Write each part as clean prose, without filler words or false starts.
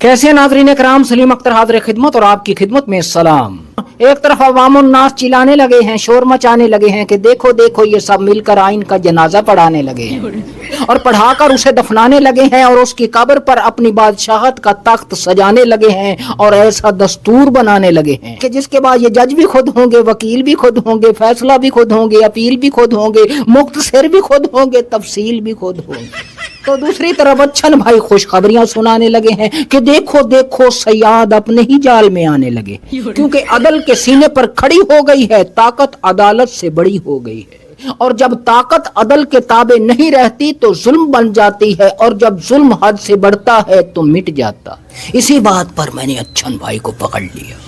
कैसे नाज़रीन कराम, सलीम अख्तर हाज़िर खिदमत और आपकी खिदमत में सलाम। एक तरफ अवामुन नास चिल्लाने लगे हैं, शोर मचाने लगे हैं कि देखो देखो ये सब मिलकर आइन का जनाजा पढ़ाने लगे हैं और पढ़ाकर उसे दफनाने लगे हैं और उसकी कब्र पर अपनी बादशाहत का तख्त सजाने लगे हैं और ऐसा दस्तूर बनाने लगे हैं कि जिसके बाद ये जज भी खुद होंगे, वकील भी खुद होंगे, फैसला भी खुद होंगे, अपील भी खुद होंगे, मुख्तसर भी खुद होंगे, तफसील भी खुद होंगे। तो दूसरी तरफ अच्छन भाई खुशखबरियां सुनाने लगे हैं कि देखो देखो सयाद अपने ही जाल में आने लगे, क्योंकि अदल के सीने पर खड़ी हो गई है, ताकत अदालत से बड़ी हो गई है। और जब ताकत अदल के ताबे नहीं रहती तो जुल्म बन जाती है, और जब जुल्म हद से बढ़ता है तो मिट जाता। इसी बात पर मैंने अच्छन भाई को पकड़ लिया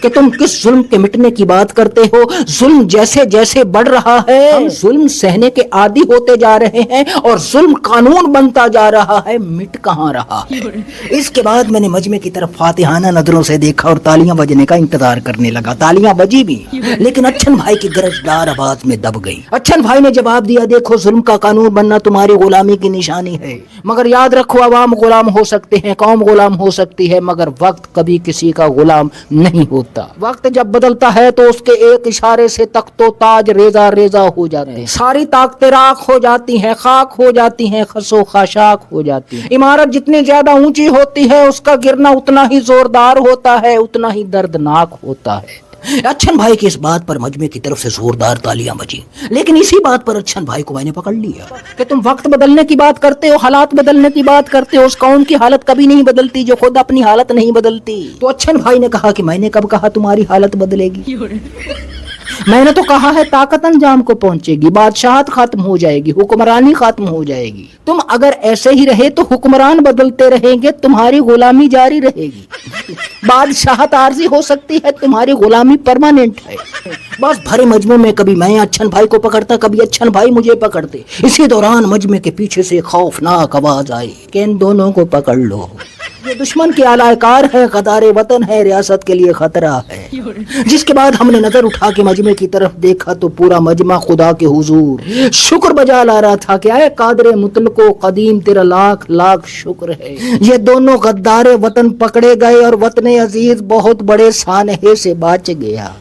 कि तुम किस जुल्म के मिटने की बात करते हो। जुल्म जैसे जैसे बढ़ रहा है, हम जुल्म सहने के आदी होते जा रहे हैं और जुल्म कानून बनता जा रहा है, मिट कहां रहा है। इसके बाद मैंने मजमे की तरफ फातिहाना नजरों से देखा और तालियां बजने का इंतजार करने लगा। तालियां बजी भी, लेकिन अच्छन भाई की गरजदार आवाज में दब गई। अच्छन भाई ने जवाब दिया, देखो जुल्म का कानून बनना तुम्हारी गुलामी की निशानी है, मगर याद रखो अवाम गुलाम हो सकते हैं, कौम गुलाम हो सकती है, मगर वक्त कभी किसी का गुलाम नहीं होता। वक्त जब बदलता है तो उसके एक इशारे से तख्तो ताज रेजा रेजा हो जाते हैं, सारी ताकतें राख हो जाती हैं, खाक हो जाती हैं, खसो खाशाक हो जाती हैं। इमारत जितनी ज्यादा ऊंची होती है उसका गिरना उतना ही जोरदार होता है, उतना ही दर्दनाक होता है। अच्छन भाई की इस बात पर मजमे की तरफ से जोरदार तालियां बजी, लेकिन इसी बात पर अच्छन भाई को मैंने पकड़ लिया कि तुम वक्त बदलने की बात करते हो, हालात बदलने की बात करते हो, उस कौम की हालत कभी नहीं बदलती जो खुद अपनी हालत नहीं बदलती। तो अच्छन भाई ने कहा कि मैंने कब कहा तुम्हारी हालत बदलेगी? मैंने तो कहा है ताकत अंजाम को पहुंचेगी, बादशाहत खत्म हो जाएगी, हुक्मरानी खत्म हो जाएगी। तुम अगर ऐसे ही रहे तो हुक्मरान बदलते रहेंगे, तुम्हारी गुलामी जारी रहेगी। बादशाहत आर्जी हो सकती है, तुम्हारी गुलामी परमानेंट है। बस भरे मजमे में कभी मैं अच्छन भाई को पकड़ता, कभी अच्छन भाई मुझे पकड़ते। इसी दौरान मजमे के पीछे से खौफनाक आवाज आई कि इन दोनों को पकड़ लो, ये दुश्मन के आलाकार है, गदारे वतन है, रियासत के लिए खतरा है। जिसके बाद हमने नजर उठा के मजमे की तरफ देखा तो पूरा मजमा खुदा के हुजूर शुक्र बजा ला रहा था कि आए कादरे मुतलको कदीम तेरा लाख लाख शुक्र है, ये दोनों गद्दारे वतन पकड़े गए और वतन अजीज बहुत बड़े सानहे से बच गया।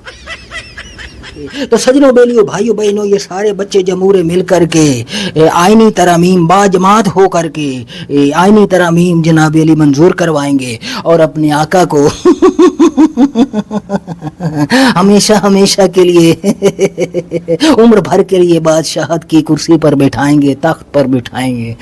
तो सजनों बेलियों भाइयों बहनों, ये सारे बच्चे जमूरे मिल करके आईनी तरामीम बाजमात हो करके आईनी तरामीम जनाब अली मंजूर करवाएंगे और अपने आका को हमेशा हमेशा के लिए उम्र भर के लिए बादशाहत की कुर्सी पर बैठाएंगे, तख्त पर बैठाएंगे।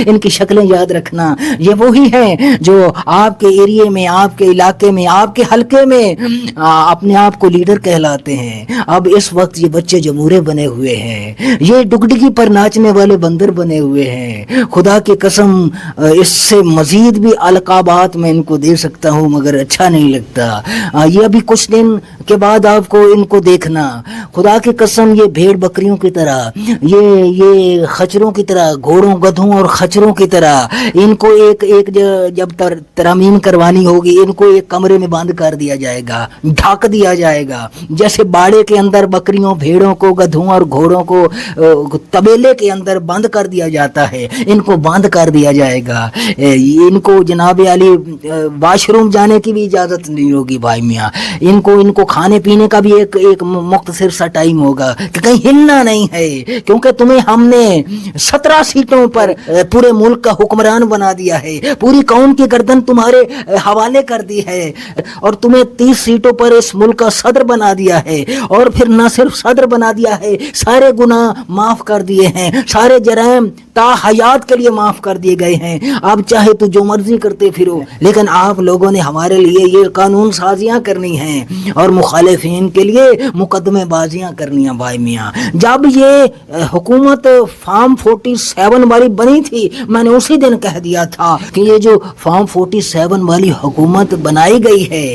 इनकी शक्लें याद रखना, ये वही हैं जो आपके एरिया में, आपके इलाके में, आपके हलके में अपने आप को लीडर कहलाते हैं। अब इस वक्त ये बच्चे जमूरे बने हुए हैं, ये डुगडुगी पर नाचने वाले बंदर बने हुए हैं। खुदा की कसम इससे मजीद भी अलकाबात मैं इनको दे सकता हूँ, मगर अच्छा नहीं लगता। ये अभी कुछ दिन के बाद आपको इनको देखना, खुदा की कसम ये भेड़ बकरियों की तरह, ये खचरों की तरह, घोड़ों गधों और खचरों की तरह इनको एक जब तरमीम करवानी होगी, इनको एक कमरे में बंद कर दिया जाएगा, ढक दिया जाएगा। जैसे बाड़े के अंदर बकरियों भेड़ों को, गधों और घोड़ों को तबेले के अंदर बंद कर दिया जाता है, इनको बंद कर दिया जाएगा। इनको जनाब अली वाशरूम जाने की भी इजाजत नहीं होगी भाई मियाँ। इनको खाने पीने का भी एक मुख्तसर सा टाइम होगा कि कहीं हिलना नहीं है, क्योंकि तुम्हें हमने 17 सीटों पर पूरे मुल्क का हुक्मरान बना दिया है, पूरी कौम की गर्दन तुम्हारे हवाले कर दी है और तुम्हें 30 सीटों पर इस मुल्क का सदर बना दिया है। और फिर न सिर्फ सदर बना दिया है, सारे गुनाह माफ कर दिए हैं, सारे जराइम ता हयात के लिए माफ कर दिए गए हैं। अब चाहे तो जो मर्जी करते फिरो, लेकिन आप लोगों ने हमारे लिए ये कानून साजियां करनी हैं और मुखालिफिन के लिए मुकदमे बाजियां करनी है भाई मियाँ। जब ये हुकूमत फॉर्म 47 वाली बनी थी, मैंने उसी दिन कह दिया था कि ये जो फॉर्म 47 वाली हुकूमत बनाई गई है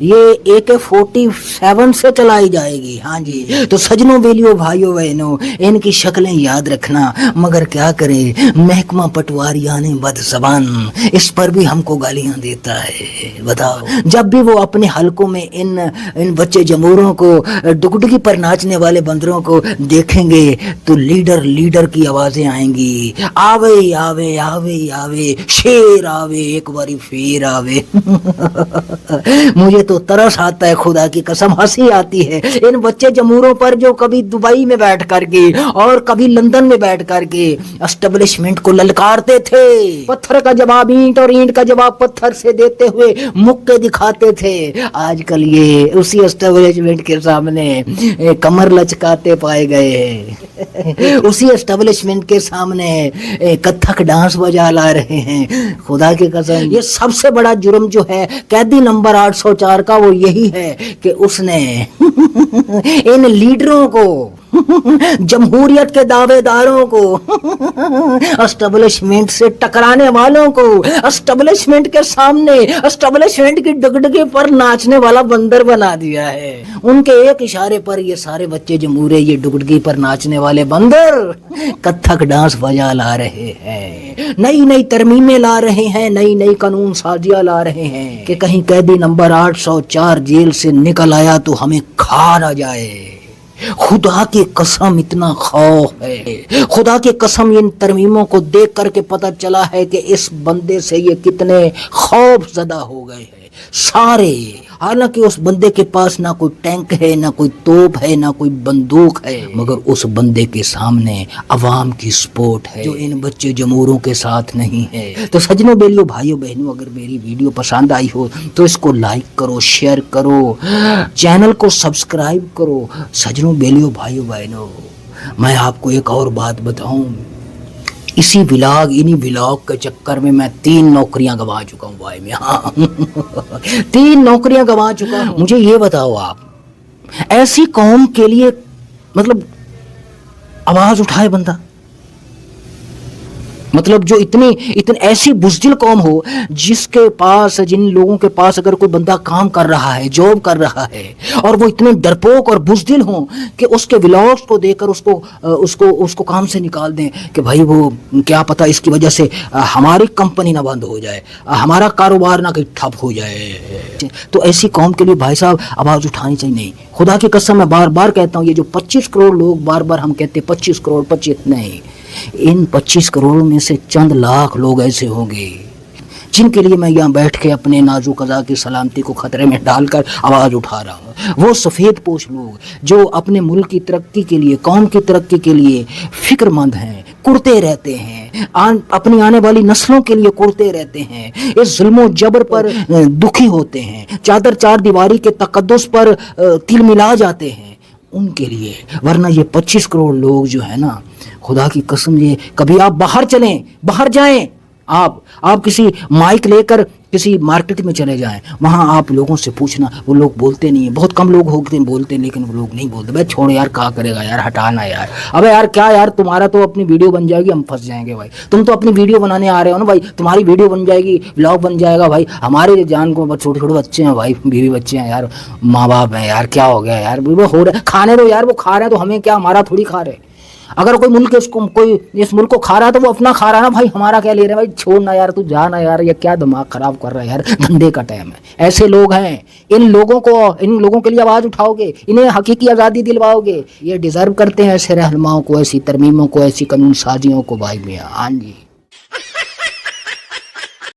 ये AK-47 से चलाई जाएगी। हाँ जी, तो सजनों बेलियों भाइयों बहनों, इनकी शक्लें याद रखना, मगर क्या کرے محکمہ پٹواریان بد زبان، اس پر بھی ہم کو گالیاں دیتا ہے۔ بتاؤ، جب بھی وہ اپنے حلقوں میں ان بچے جموروں کو، ڈگڈگی پر ناچنے والے بندروں کو دیکھیں گے تو لیڈر کی آوازیں آئیں گی، آوے آوے آوے آوے شیر آوے ایک باری پھر آوے۔ مجھے تو ترس آتا ہے، خدا کی قسم ہنسی آتی ہے ان بچے جموروں پر جو کبھی دبئی میں بیٹھ کر کے اور کبھی لندن میں بیٹھ کر کے اسٹیبلشمنٹ کو للکارتے تھے، پتھر کا جواب اینٹ اور اینٹ کا جواب پتھر سے دیتے ہوئے مکے دکھاتے تھے۔ آج کل یہ اسی اسٹیبلشمنٹ کے سامنے کمر لچکاتے پائے گئے ہیں، اسی اسٹیبلشمنٹ کے سامنے کتھک ڈانس بجا لا رہے ہیں۔ خدا کی قسم یہ سب سے بڑا جرم جو ہے قیدی نمبر 804 کا وہ یہی ہے کہ اس نے ان لیڈروں کو، جمہوریت کے دعوے داروں کو، اسٹیبلشمنٹ سے ٹکرانے والوں کو اسٹیبلشمنٹ کے سامنے اسٹیبلشمنٹ کی ڈگڈگی پر ناچنے والا بندر بنا دیا ہے۔ ان کے ایک اشارے پر یہ سارے بچے جمہورے یہ ڈگڈگی پر ناچنے والے بندر کتھک ڈانس بجا لا رہے ہیں، نئی ترمیمیں لا رہے ہیں، نئی قانون سازیاں لا رہے ہیں کہ کہیں قیدی نمبر 804 جیل سے نکل آیا تو ہمیں کھا نہ جائے۔ خدا کی قسم اتنا خوف ہے، خدا کی قسم ان ترمیموں کو دیکھ کر کے پتہ چلا ہے کہ اس بندے سے یہ کتنے خوف زدہ ہو گئے ہیں سارے۔ حالانکہ اس بندے کے پاس نہ کوئی ٹینک ہے، نہ کوئی توپ ہے، نہ کوئی بندوق ہے، مگر اس بندے کے سامنے عوام کی سپورٹ ہے جو ان بچے جموروں کے ساتھ نہیں ہے۔ تو سجنوں، بیلیوں، بھائیوں، بہنوں، اگر میری ویڈیو پسند آئی ہو تو اس کو لائک کرو، شیئر کرو، چینل کو سبسکرائب کرو۔ سجنوں، بیلیوں، بھائیوں، بہنوں، میں آپ کو ایک اور بات بتاؤں، انہی ولاگ کے چکر میں 3 نوکریاں گوا چکا ہوں بھائی میں، ہاں 3 نوکریاں گوا چکا ہوں۔ مجھے یہ بتاؤ، آپ ایسی قوم کے لیے مطلب آواز اٹھائے بندہ، مطلب جو اتنی ایسی بزدل قوم ہو جن لوگوں کے پاس اگر کوئی بندہ کام کر رہا ہے، جاب کر رہا ہے، اور وہ اتنے ڈرپوک اور بزدل ہوں کہ اس کے ولاگز کو دیکھ کر اس کو کام سے نکال دیں کہ بھائی وہ کیا پتہ اس کی وجہ سے ہماری کمپنی نہ بند ہو جائے، ہمارا کاروبار نہ کہیں ٹھپ ہو جائے۔ تو ایسی قوم کے لیے بھائی صاحب آواز اٹھانی چاہیے۔ نہیں، خدا کی قسم میں بار بار کہتا ہوں، یہ جو 25 کروڑ لوگ بار بار ہم کہتے 25 کروڑ 25 نہیں، ان 25 کروڑ میں سے چند لاکھ لوگ ایسے ہوں گے جن کے لیے میں یہاں بیٹھ کے اپنے نازک قضا کی سلامتی کو خطرے میں ڈال کر آواز اٹھا رہا ہوں۔ وہ سفید پوش لوگ جو اپنے ملک کی ترقی کے لیے، قوم کی ترقی کے لیے فکر مند ہیں، کرتے رہتے ہیں، اپنی آنے والی نسلوں کے لیے کرتے رہتے ہیں، اس ظلم و جبر پر دکھی ہوتے ہیں، چادر چار دیواری کے تقدس پر تل ملا جاتے ہیں، ان کے لیے۔ ورنہ یہ 25 کروڑ لوگ جو ہے نا، خدا کی قسم، یہ کبھی آپ باہر چلیں، باہر جائیں، آپ کسی مائک لے کر کسی مارکیٹ میں چلے جائیں، وہاں آپ لوگوں سے پوچھنا، وہ لوگ بولتے نہیں ہیں، بہت کم لوگ ہوتے ہیں بولتے ہیں، لیکن وہ لوگ نہیں بولتے۔ بھائی چھوڑ یار، کیا کرے گا یار، ہٹانا یار، ابے یار کیا یار، تمہارا تو اپنی ویڈیو بن جائے گی، ہم پھنس جائیں گے بھائی، تم تو اپنی ویڈیو بنانے آ رہے ہو نا بھائی، تمہاری ویڈیو بن جائے گی، ولاگ بن جائے گا بھائی، ہمارے جان کو چھوٹے چھوٹے بچے ہیں بھائی، بیوی بچے ہیں یار، ماں باپ ہیں یار، کیا ہو گیا یار، وہ ہو رہا ہے، کھانے دو یار، وہ کھا رہے ہیں تو ہمیں کیا، ہمارا تھوڑی کھا رہے۔ اگر کوئی ملک اس ملک کو کھا رہا ہے تو وہ اپنا کھا رہا ہے نا بھائی، ہمارا کیا لے رہے ہیں بھائی، چھوڑنا یار، تو جانا یار، یہ کیا دماغ خراب کر رہا ہے یار، دھندے کا ٹائم ہے۔ ایسے لوگ ہیں، ان لوگوں کے لیے آواز اٹھاؤ گے، انہیں حقیقی آزادی دلواؤ گے، یہ ڈیزرو کرتے ہیں ایسے رہنماؤں کو، ایسی ترمیموں کو، ایسی قانون سازیوں کو بھائی میاں۔ ہاں جی۔